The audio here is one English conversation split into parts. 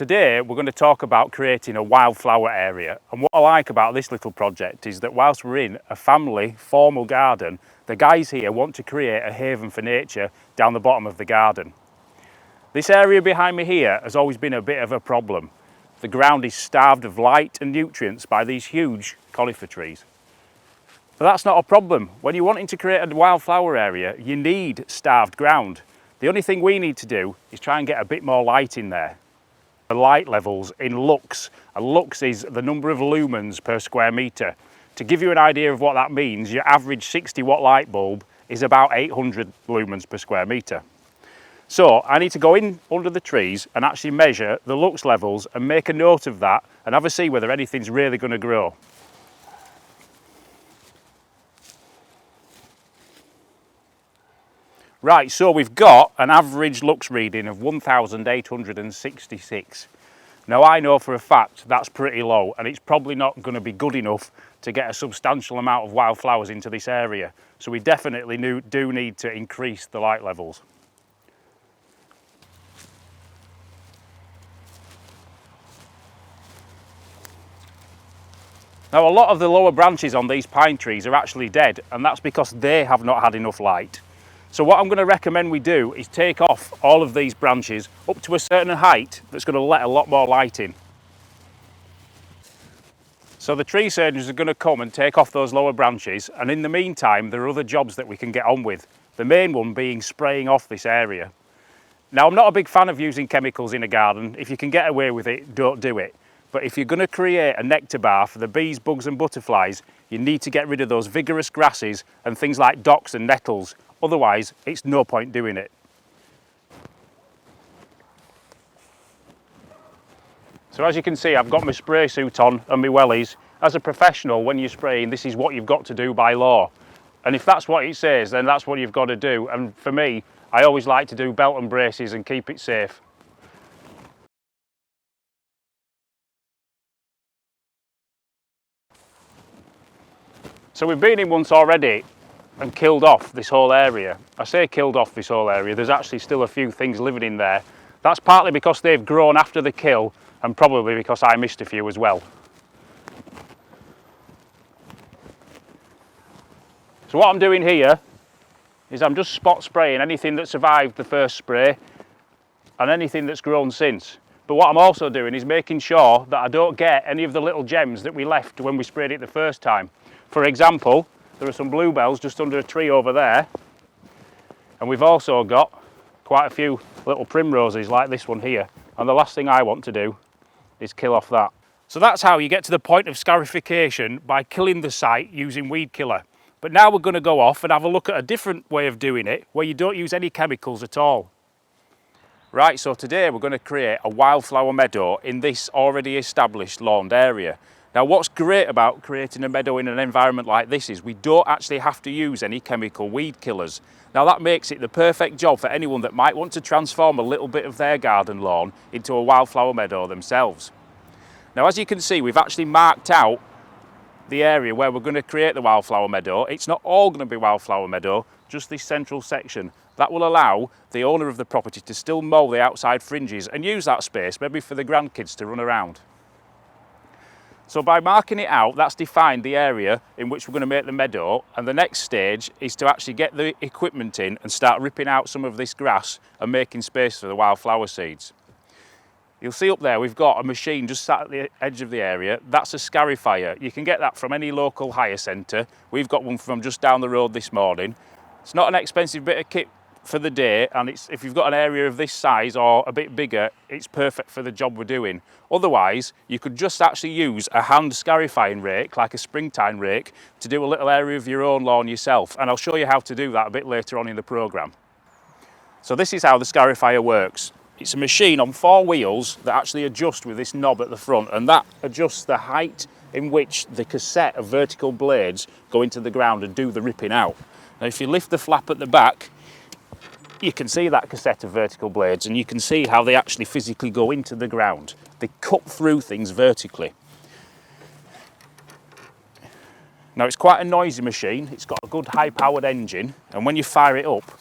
today we're going to talk about creating a wildflower area, and what I like about this little project is that whilst we're in a family formal garden, the guys here want to create a haven for nature down the bottom of the garden. This area behind me here has always been a bit of a problem. The ground is starved of light and nutrients by these huge conifer trees. But that's not a problem. When you're wanting to create a wildflower area, you need starved ground. The only thing we need to do is try and get a bit more light in there. The light levels in lux, and lux is the number of lumens per square metre. To give you an idea of what that means, your average 60-watt light bulb is about 800 lumens per square metre. So I need to go in under the trees and actually measure the lux levels and make a note of that and have a see whether anything's really going to grow. Right, so we've got an average lux reading of 1,866. Now I know for a fact that's pretty low, and it's probably not going to be good enough to get a substantial amount of wildflowers into this area. So we definitely do need to increase the light levels. Now a lot of the lower branches on these pine trees are actually dead, and that's because they have not had enough light. So what I'm going to recommend we do is take off all of these branches up to a certain height that's going to let a lot more light in. So the tree surgeons are going to come and take off those lower branches, and in the meantime there are other jobs that we can get on with. The main one being spraying off this area. Now I'm not a big fan of using chemicals in a garden. If you can get away with it, don't do it. But if you're going to create a nectar bar for the bees, bugs and butterflies, you need to get rid of those vigorous grasses and things like docks and nettles. Otherwise, it's no point doing it. So as you can see, I've got my spray suit on and my wellies. As a professional, when you're spraying, this is what you've got to do by law. And if that's what it says, then that's what you've got to do. And for me, I always like to do belt and braces and keep it safe. So we've been in once already and killed off this whole area. I say killed off this whole area, there's actually still a few things living in there. That's partly because they've grown after the kill, and probably because I missed a few as well. So what I'm doing here is I'm just spot spraying anything that survived the first spray and anything that's grown since. But what I'm also doing is making sure that I don't get any of the little gems that we left when we sprayed it the first time. For example, there are some bluebells just under a tree over there, and we've also got quite a few little primroses like this one here, and the last thing I want to do is kill off that. So that's how you get to the point of scarification, by killing the site using weed killer. But now we're going to go off and have a look at a different way of doing it where you don't use any chemicals at all. Right, so today we're going to create a wildflower meadow in this already established lawned area. Now what's great about creating a meadow in an environment like this is we don't actually have to use any chemical weed killers. Now that makes it the perfect job for anyone that might want to transform a little bit of their garden lawn into a wildflower meadow themselves. Now as you can see, we've actually marked out the area where we're going to create the wildflower meadow. It's not all going to be wildflower meadow, just this central section. That will allow the owner of the property to still mow the outside fringes and use that space maybe for the grandkids to run around. So by marking it out, that's defined the area in which we're going to make the meadow, and the next stage is to actually get the equipment in and start ripping out some of this grass and making space for the wildflower seeds. You'll see up there we've got a machine just sat at the edge of the area. That's a scarifier. You can get that from any local hire centre. We've got one from just down the road this morning. It's not an expensive bit of kit for the day, and if you've got an area of this size or a bit bigger, it's perfect for the job we're doing. Otherwise, you could just actually use a hand scarifying rake, like a springtime rake, to do a little area of your own lawn yourself, and I'll show you how to do that a bit later on in the programme. So this is how the scarifier works. It's a machine on 4 wheels that actually adjust with this knob at the front, and that adjusts the height in which the cassette of vertical blades go into the ground and do the ripping out. Now if you lift the flap at the back, you can see that cassette of vertical blades, and you can see how they actually physically go into the ground. They cut through things vertically. Now it's quite a noisy machine. It's got a good high-powered engine, and when you fire it up,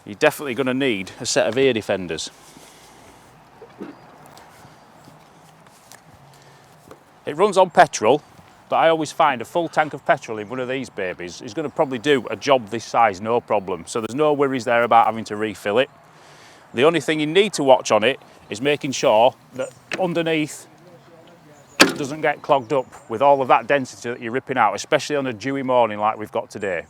you're definitely going to need a set of ear defenders. It runs on petrol, but I always find a full tank of petrol in one of these babies is going to probably do a job this size, no problem. So there's no worries there about having to refill it. The only thing you need to watch on it is making sure that underneath doesn't get clogged up with all of that density that you're ripping out, especially on a dewy morning like we've got today.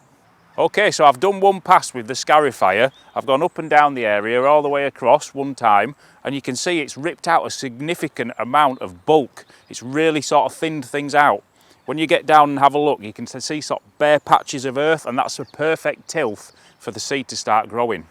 Okay, so I've done one pass with the scarifier. I've gone up and down the area all the way across one time, and you can see it's ripped out a significant amount of bulk. It's really sort of thinned things out. When you get down and have a look, you can see sort of bare patches of earth, and that's a perfect tilth for the seed to start growing.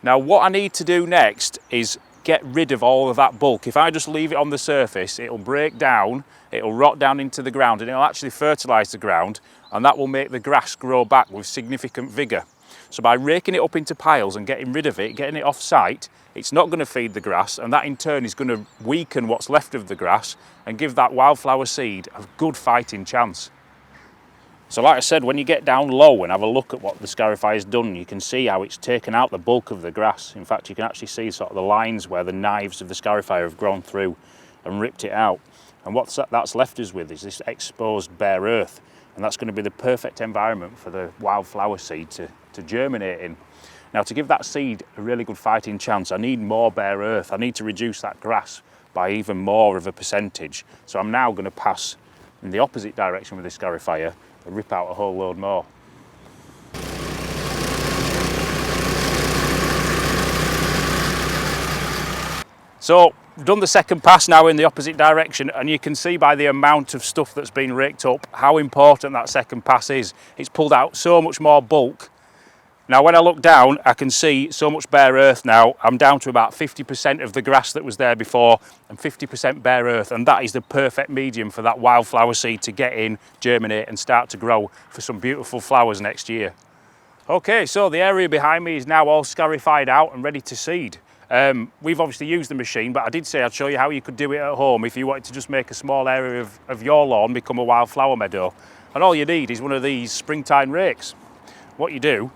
Now what I need to do next is get rid of all of that bulk. If I just leave it on the surface, it'll break down, it'll rot down into the ground, and it'll actually fertilise the ground, and that will make the grass grow back with significant vigour. So by raking it up into piles and getting rid of it, getting it off site, it's not going to feed the grass, and that in turn is going to weaken what's left of the grass and give that wildflower seed a good fighting chance. So like I said, when you get down low and have a look at what the scarifier's done, you can see how it's taken out the bulk of the grass. In fact, you can actually see sort of the lines where the knives of the scarifier have grown through and ripped it out. And what that's left us with is this exposed bare earth. And that's going to be the perfect environment for the wildflower seed to germinate in. Now, to give that seed a really good fighting chance, I need more bare earth. I need to reduce that grass by even more of a percentage. So I'm now going to pass in the opposite direction with the scarifier and rip out a whole load more. So I've done the second pass now in the opposite direction, and you can see by the amount of stuff that's been raked up how important that second pass is. It's pulled out so much more bulk. Now when I look down, I can see so much bare earth now. I'm down to about 50% of the grass that was there before and 50% bare earth, and that is the perfect medium for that wildflower seed to get in, germinate and start to grow for some beautiful flowers next year. Okay, so the area behind me is now all scarified out and ready to seed. We've obviously used the machine, but I did say I'd show you how you could do it at home if you wanted to just make a small area of your lawn become a wildflower meadow. And all you need is one of these springtime rakes. What you do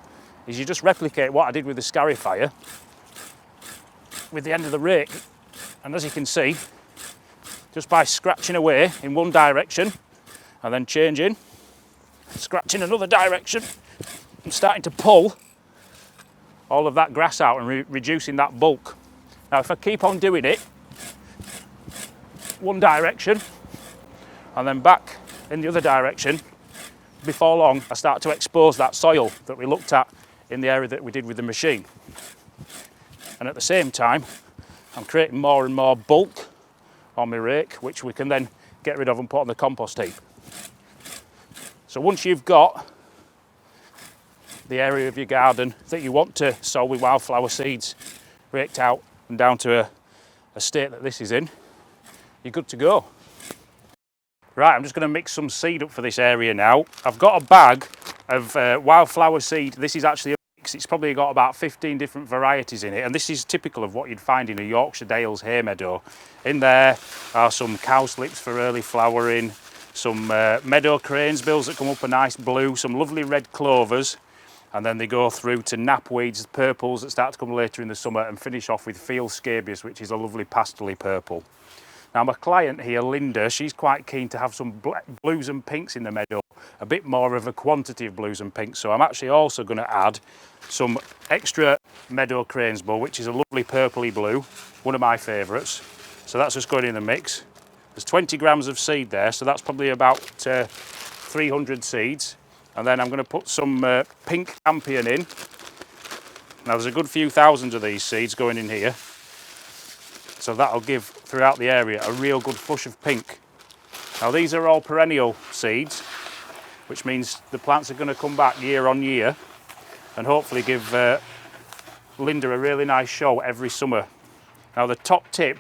is you just replicate what I did with the scarifier with the end of the rake, and as you can see, just by scratching away in one direction and then changing, scratching another direction and starting to pull all of that grass out and reducing that bulk. Now if I keep on doing it one direction and then back in the other direction, before long I start to expose that soil that we looked at in the area that we did with the machine. And at the same time, I'm creating more and more bulk on my rake, which we can then get rid of and put on the compost heap. So once you've got the area of your garden that you want to sow with wildflower seeds raked out and down to a state that this is in, you're good to go. Right, I'm just going to mix some seed up for this area now. I've got a bag of wildflower seed. This is actually a mix. It's probably got about 15 different varieties in it, and this is typical of what you'd find in a Yorkshire Dales hay meadow. In there are some cowslips for early flowering, some meadow cranesbills that come up a nice blue, some lovely red clovers, and then they go through to knapweeds, purples that start to come later in the summer, and finish off with field scabious, which is a lovely pastely purple. Now my client here, Linda, she's quite keen to have some blues and pinks in the meadow, a bit more of a quantity of blues and pinks. So I'm actually also going to add some extra meadow cranesbill, which is a lovely purpley blue, one of my favourites. So that's just going in the mix. There's 20 grams of seed there, so that's probably about 300 seeds. And then I'm going to put some pink campion in. Now there's a good few thousand of these seeds going in here. So that'll give throughout the area a real good flush of pink. Now these are all perennial seeds, which means the plants are going to come back year on year and hopefully give Linda a really nice show every summer. Now the top tip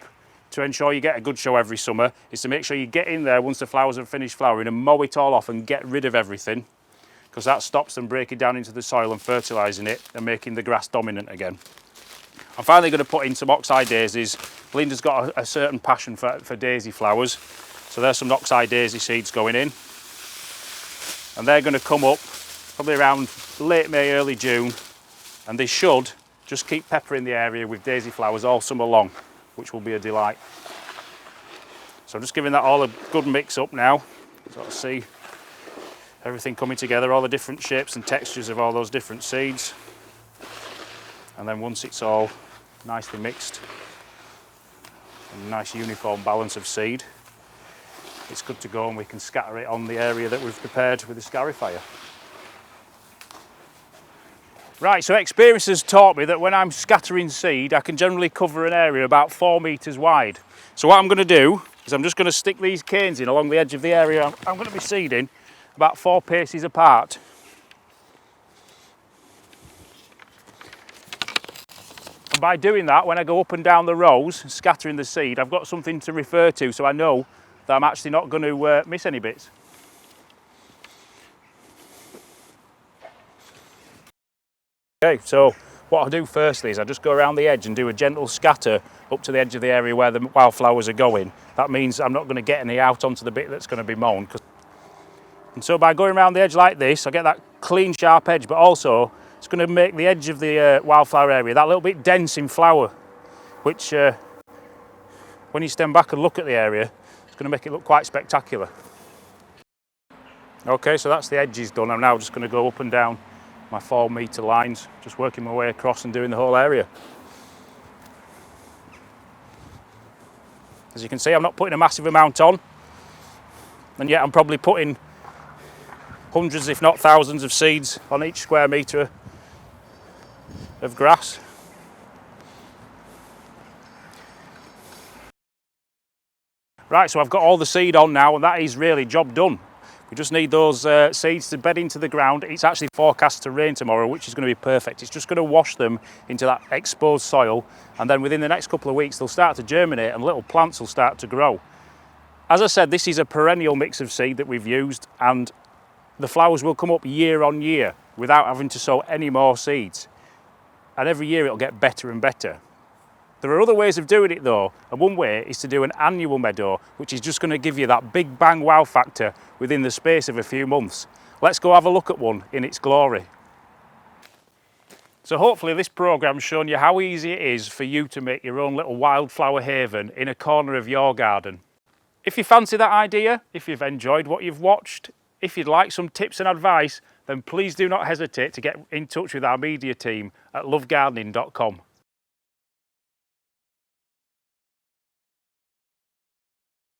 to ensure you get a good show every summer is to make sure you get in there once the flowers have finished flowering and mow it all off and get rid of everything, because that stops them breaking down into the soil and fertilising it and making the grass dominant again. I'm finally going to put in some oxeye daisies. Linda's got a certain passion for daisy flowers, so there's some oxeye daisy seeds going in, and they're going to come up probably around late May, early June, and they should just keep peppering the area with daisy flowers all summer long, which will be a delight. So I'm just giving that all a good mix up now. Sort of see everything coming together, all the different shapes and textures of all those different seeds. And then once it's all nicely mixed, a nice uniform balance of seed, it's good to go, and we can scatter it on the area that we've prepared with the scarifier. Right, so experience has taught me that when I'm scattering seed, I can generally cover an area about 4 metres wide. So what I'm going to do is I'm just going to stick these canes in along the edge of the area I'm going to be seeding, about 4 paces apart. And by doing that, when I go up and down the rows, scattering the seed, I've got something to refer to, so I know that I'm actually not going to miss any bits. Okay, so what I'll do firstly is I just go around the edge and do a gentle scatter up to the edge of the area where the wildflowers are going. That means I'm not going to get any out onto the bit that's going to be mown. And so by going around the edge like this, I get that clean, sharp edge, but also it's going to make the edge of the wildflower area that little bit dense in flower, which when you stand back and look at the area, it's going to make it look quite spectacular. Okay, so that's the edges done. I'm now just going to go up and down my 4 metre lines, just working my way across and doing the whole area. As you can see, I'm not putting a massive amount on, and yet I'm probably putting hundreds if not thousands of seeds on each square metre of grass. Right, so I've got all the seed on now, and that is really job done. We just need those seeds to bed into the ground. It's actually forecast to rain tomorrow, which is going to be perfect. It's just going to wash them into that exposed soil, and then within the next couple of weeks they'll start to germinate and little plants will start to grow. As I said, this is a perennial mix of seed that we've used, and the flowers will come up year on year without having to sow any more seeds. And every year it'll get better and better. There are other ways of doing it though, and one way is to do an annual meadow, which is just going to give you that big bang wow factor within the space of a few months. Let's go have a look at one in its glory. So hopefully this programme's shown you how easy it is for you to make your own little wildflower haven in a corner of your garden. If you fancy that idea, if you've enjoyed what you've watched, if you'd like some tips and advice, then please do not hesitate to get in touch with our media team at lovegardening.com.